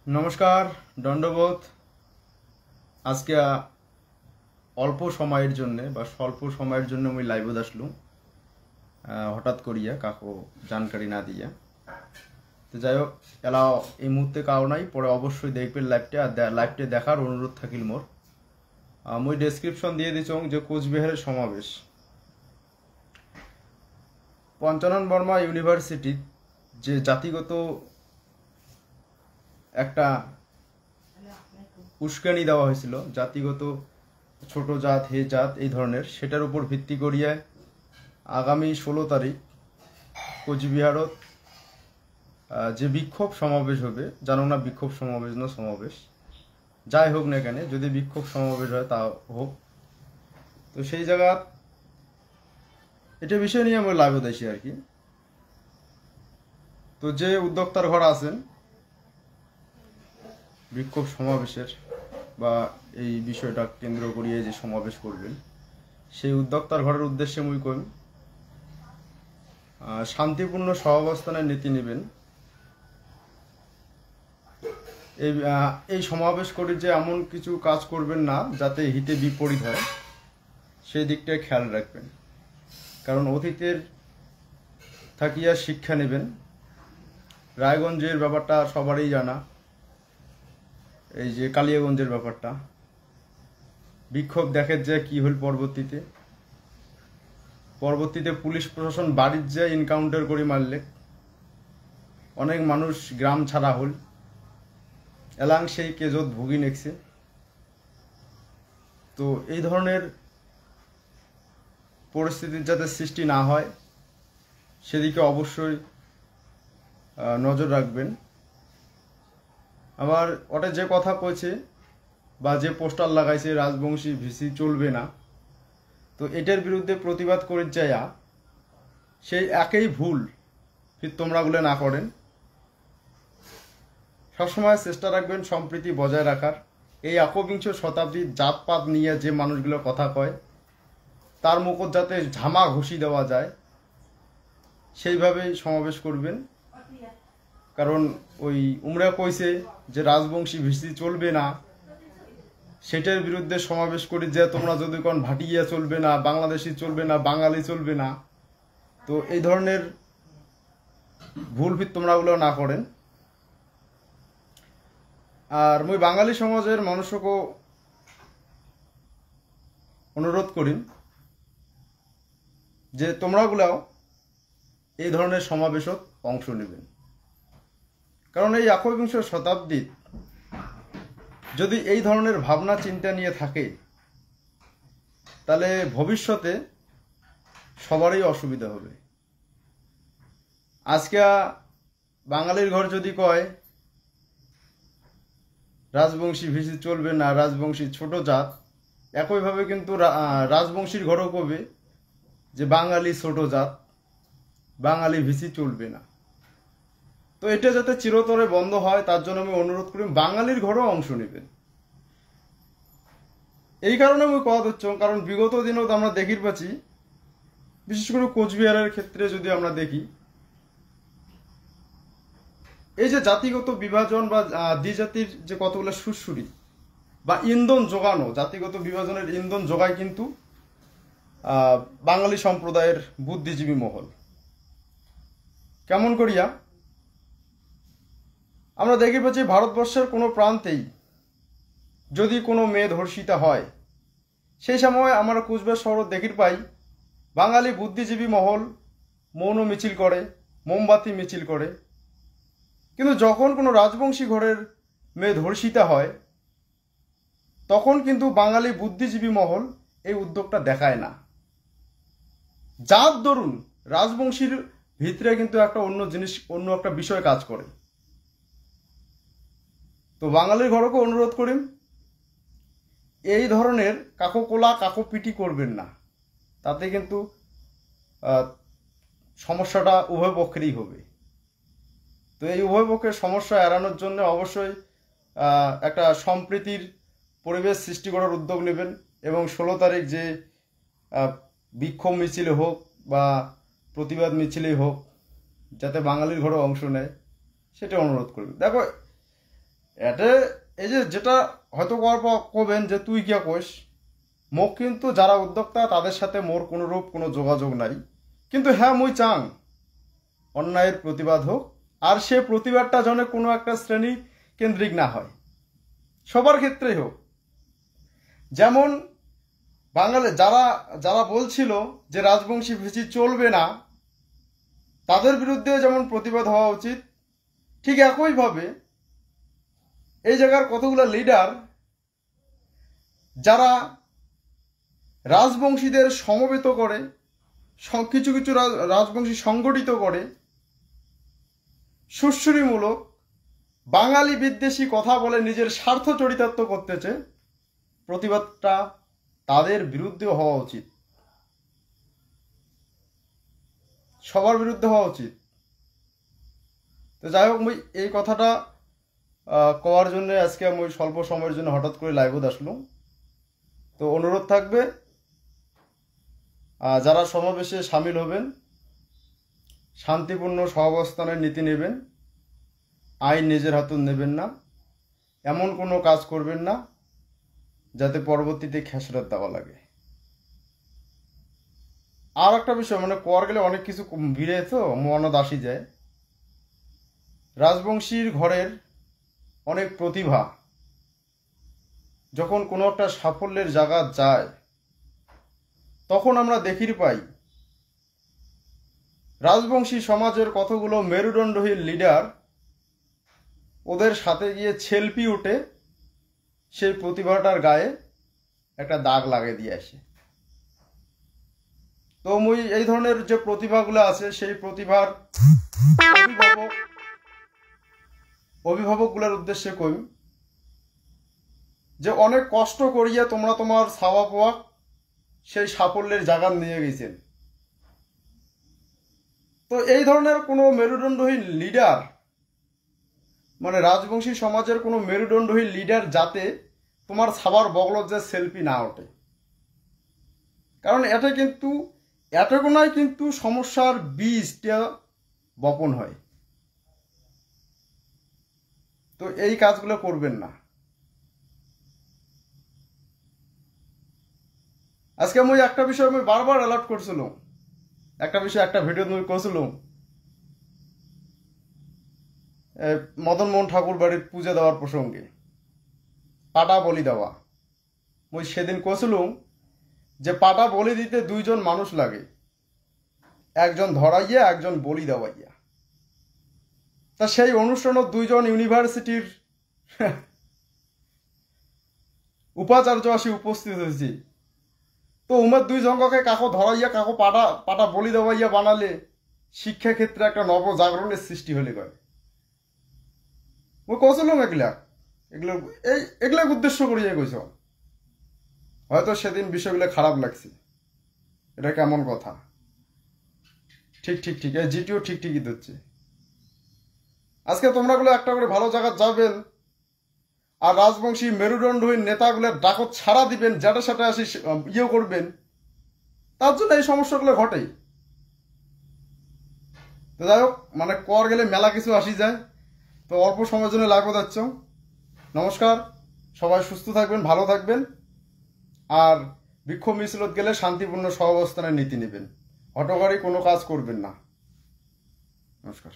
নমস্কার, দণ্ডবোধ। আজকে অল্প সময়ের জন্য বা স্বল্প সময়ের জন্য আমি লাইভে আসলুম হঠাৎ করিয়া কাকো জানকারি না দিয়া। তো যাই হোক, এলা এই মুহূর্তে কাও নাই, পরে অবশ্যই দেখবেন লাইভটা। আর লাইভটা দেখার অনুরোধ থাকিল মোর। মই ডেসক্রিপশন দিয়ে দিচ্ছ যে কোচবিহারের সমাবেশ পঞ্চানন বর্মা ইউনিভার্সিটি যে জাতিগত একটা উস্কানি দেওয়া হয়েছিল, জাতিগত ছোট জাত হে জাত এই ধরনের, সেটার উপর ভিত্তি করিয়া আগামী 16 তারিখ কোচবিহারত যে বিক্ষোভ সমাবেশ হবে, জানো না বিক্ষোভ সমাবেশ না সমাবেশ, যাই হোক না কেন, যদি বিক্ষোভ সমাবেশ হয় তা হোক। তো সেই জায়গা এটা বিষয় নিয়ে আমি লাইভে দেখি আর কি। তো যে উদ্যোক্তার ঘর আছেন বিক্ষোভ সমাবেশের বা এই বিষয়টা কেন্দ্র করিয়ে যে সমাবেশ করবেন, সেই উদ্যোক্তার ঘরের উদ্দেশ্যে মুই কইম শান্তিপূর্ণ সহাবস্থানের নীতি নেবেন। এই সমাবেশ করে যে এমন কিছু কাজ করবেন না যাতে হিতে বিপরীত হয়, সেই দিকটায় খেয়াল রাখবেন। কারণ অতীতের থাকিয়া শিক্ষা নেবেন। রায়গঞ্জের ব্যাপারটা সবারই জানা, এই যে কালিয়াগঞ্জের ব্যাপারটা, বিক্ষোভ দেখে যে কি হল পরবর্তীতে পুলিশ প্রশাসন বাড়ির যে এনকাউন্টার করে মারলে, অনেক মানুষ গ্রাম ছাড়া হল, এলাং সেই কেজত ভুগি নেছে। তো এই ধরনের পরিস্থিতির যাতে সৃষ্টি না হয় সেদিকে অবশ্যই নজর রাখবেন। আবার ওটা যে কথা কইছে বা যে পোস্টার লাগাইছে রাজবংশী ভিসি চলবে না, তো এটার বিরুদ্ধে প্রতিবাদ করে যাইয়া সেই একই ভুল ফির তোমরাগুলো না করেন। সবসময় চেষ্টা রাখবেন সম্প্রীতি বজায় রাখার। এই একবিংশ শতাব্দীর জাতপাত নিয়ে যে মানুষগুলো কথা কয়, তার মুখত যাতে ঝামা ঘুষি দেওয়া যায় সেইভাবেই সমাবেশ করবেন। কারণ ওই উমরা কইছে যে রাজবংশী ভিসি চলবে না, সেটার বিরুদ্ধে সমাবেশ করি যে তোমরা যদি কোন ভাটিয়া চলবে না, বাংলাদেশি চলবে না, বাঙালি চলবে না। তো এই ধরনের ভুল ভিত তোমরাগুলো না করেন। আর মুই বাঙালি সমাজের মানুষকে অনুরোধ করি যে তোমরাগুলাও এই ধরনের সমাবেশত অংশ নেবেন। কারণ এই একবিংশ শতাব্দীর যদি এই ধরনের ভাবনা চিন্তা নিয়ে থাকে, তাহলে ভবিষ্যতে সবারই অসুবিধা হবে। আজকে বাঙালির ঘর যদি কয় রাজবংশী ভিসি চলবে না, রাজবংশী ছোট জাত, একইভাবে কিন্তু রাজবংশীর ঘরও কবে যে বাঙালি ছোট জাত, বাঙালি ভিসি চলবে না। তো এটা যাতে চিরতরে বন্ধ হয় তার জন্য আমি অনুরোধ করি বাঙালির ঘরেও অংশ নেবেন। এই কারণে আমি কথা দিচ্ছ, কারণ বিগত দিনেও আমরা দেখির পাচ্ছি, বিশেষ করে কোচবিহারের ক্ষেত্রে যদি আমরা দেখি, এই যে জাতিগত বিভাজন বা দ্বিজাতির যে কতগুলো সুরসুরি বা ইন্ধন যোগানো, জাতিগত বিভাজনের ইন্ধন যোগায় কিন্তু বাঙালি সম্প্রদায়ের বুদ্ধিজীবী মহল। কেমন করিয়া আমরা দেখি পাচ্ছি ভারতবর্ষের কোনো প্রান্তেই যদি কোনো মেয়ে ধর্ষিতা হয়, সেই সময় আমরা কুচবিহার শহর দেখির পাই বাঙালি বুদ্ধিজীবী মহল মৌন মিছিল করে, মোমবাতি মিছিল করে। কিন্তু যখন কোনো রাজবংশী ঘরের মেয়ে ধর্ষিতা হয়, তখন কিন্তু বাঙালি বুদ্ধিজীবী মহল এই উদ্যোগটা দেখায় না। জাত দরুন রাজবংশীর ভিতরে কিন্তু একটা অন্য জিনিস, অন্য একটা বিষয় কাজ করে। তো বাঙালির ঘরকে অনুরোধ করি এই ধরনের কাকো কোলা কাকো পিটি করবেন না, তাতে কিন্তু সমস্যাটা উভয় পক্ষেরই হবে। তো এই উভয় পক্ষের সমস্যা এড়ানোর জন্য অবশ্যই একটা সম্প্রীতির পরিবেশ সৃষ্টি করার উদ্যোগ নেবেন এবং 16 তারিখ যে বিক্ষোভ মিছিলে হোক বা প্রতিবাদ মিছিলেই হোক, যাতে বাঙালির ঘরে অংশ নেয় সেটা অনুরোধ করবেন। দেখো, এটা এই যে যেটা হয়তো কবেন যে তুই কিয়া কোস, মোক কিন্তু যারা উদ্যোক্তা তাদের সাথে মোর কোনোরূপ কোনো যোগাযোগ নাই। কিন্তু হ্যাঁ, মুই চাং অন্যায়ের প্রতিবাদ হোক, আর সে প্রতিবাদটা যেন কোনো একটা শ্রেণী কেন্দ্রিক না হয়, সবার ক্ষেত্রেই হোক। যেমন বাঙালি যারা যারা বলছিল যে রাজবংশী ভিসি চলবে না, তাদের বিরুদ্ধে যেমন প্রতিবাদ হওয়া উচিত, ঠিক একইভাবে এই জায়গার কতগুলো লিডার যারা রাজবংশীদের সমবেত করে, কিছু কিছু রাজবংশী সংগঠিত করে সুশ্রীমূলক বাঙালি বিদ্বেষী কথা বলে নিজের স্বার্থ চরিতার্থ করতেছে, প্রতিবাদটা তাদের বিরুদ্ধে হওয়া উচিত, সবার বিরুদ্ধে হওয়া উচিত। তো যাই হোক, মুই এই কথাটা কওয়ার জন্য আজকে আমি স্বল্প সময়ের জন্য হঠাৎ করে লাইভত আসলাম। তো অনুরোধ থাকবে যারা সমাবেশে সামিল হবেন শান্তিপূর্ণ সহাবস্থানের নীতি নেবেন, আইন নিজের হাতে নেবেন না, এমন কোনো কাজ করবেন না যাতে পরবর্তীতে খেসরত দেওয়া লাগে। আর একটা বিষয়, মানে কর গেলে অনেক কিছু ভিড়ে তো মনদ আসি যায়। রাজবংশীর ঘরের অনেক প্রতিভা যখন কোনো একটা সাফল্যের জায়গা যায়, তখন আমরা দেখির পাই রাজবংশী সমাজের কতগুলো মেরুদণ্ডহীন লিডার ওদের সাথে গিয়ে ছেলপি উঠে সেই প্রতিভাটার গায়ে একটা দাগ লাগিয়ে দিয়ে আসে। তো মুই এই ধরনের যে প্রতিভাগুলো আছে সেই প্রতিভার অভিভাবকগুলোর উদ্দেশ্যে কই যে অনেক কষ্ট করিয়া তোমরা তোমার ছাওয়া পাওয়া সেই সাফল্যের জায়গা নিয়ে গেছেন। তো এই ধরনের কোনো মেরুদণ্ডহীন লিডার, মানে রাজবংশী সমাজের কোনো মেরুদণ্ডহীন লিডার যাতে তোমার ছাবার বগলত যে সেলফি না ওঠে, কারণ এতগুণাই কিন্তু সমস্যার বীজটা বপন হয়। তো এই কাজগুলো করবেন না। আজকে আমি একটা বিষয় আমি বারবার অ্যালার্ট করছিলাম, একটা বিষয় একটা ভিডিও আমি করছিলাম, মদন মোহন ঠাকুর বাড়ির পূজা দেওয়ার প্রসঙ্গে পাটা বলি দেওয়া। মুই সেদিন কছিলুম যে পাটা বলি দিতে দুইজন মানুষ লাগে, একজন ধরাইয়া একজন বলি দেওয়াইয়া। তা সেই অনুষ্ঠানত দুইজন ইউনিভার্সিটির উপাচার্য আসি উপস্থিত হয়েছি। তো উমের দুই জঙ্গকে কাকো ধরাইয়া কাকো পাটা পাটা বলি দেওয়াইয়া বানালে শিক্ষা ক্ষেত্রে একটা নবজাগরণের সৃষ্টি হলে কয়। ওই কছিলাম এগুলা উদ্দেশ্য করিয়া কইছ। হয়তো সেদিন বিষয়গুলো খারাপ লাগছে, এটা কেমন কথা। ঠিক ঠিক ঠিক, এই জিটিও ঠিক ঠিকই দিচ্ছে। আজকে তোমরা গুলো একটা করে ভালো জায়গা যাবেন, আর রাজবংশী মেরুদণ্ডহীন নেতাগুলোর ডাকত ছাড়া দিবেন, যেটা সেটা আসি ইয়ে করবেন, তার জন্য এই সমস্যাগুলো ঘটেই। তো যাই হোক, মানে কর গেলে মেলা কিছু আসি যায়। তো অল্প সময়ের জন্য লাগবে যাচ্ছ। নমস্কার, সবাই সুস্থ থাকবেন, ভালো থাকবেন, আর বিক্ষোভ মিছিলত গেলে শান্তিপূর্ণ সহাবস্থানের নীতি নেবেন, হঠকারী কোনো কাজ করবেন না। নমস্কার।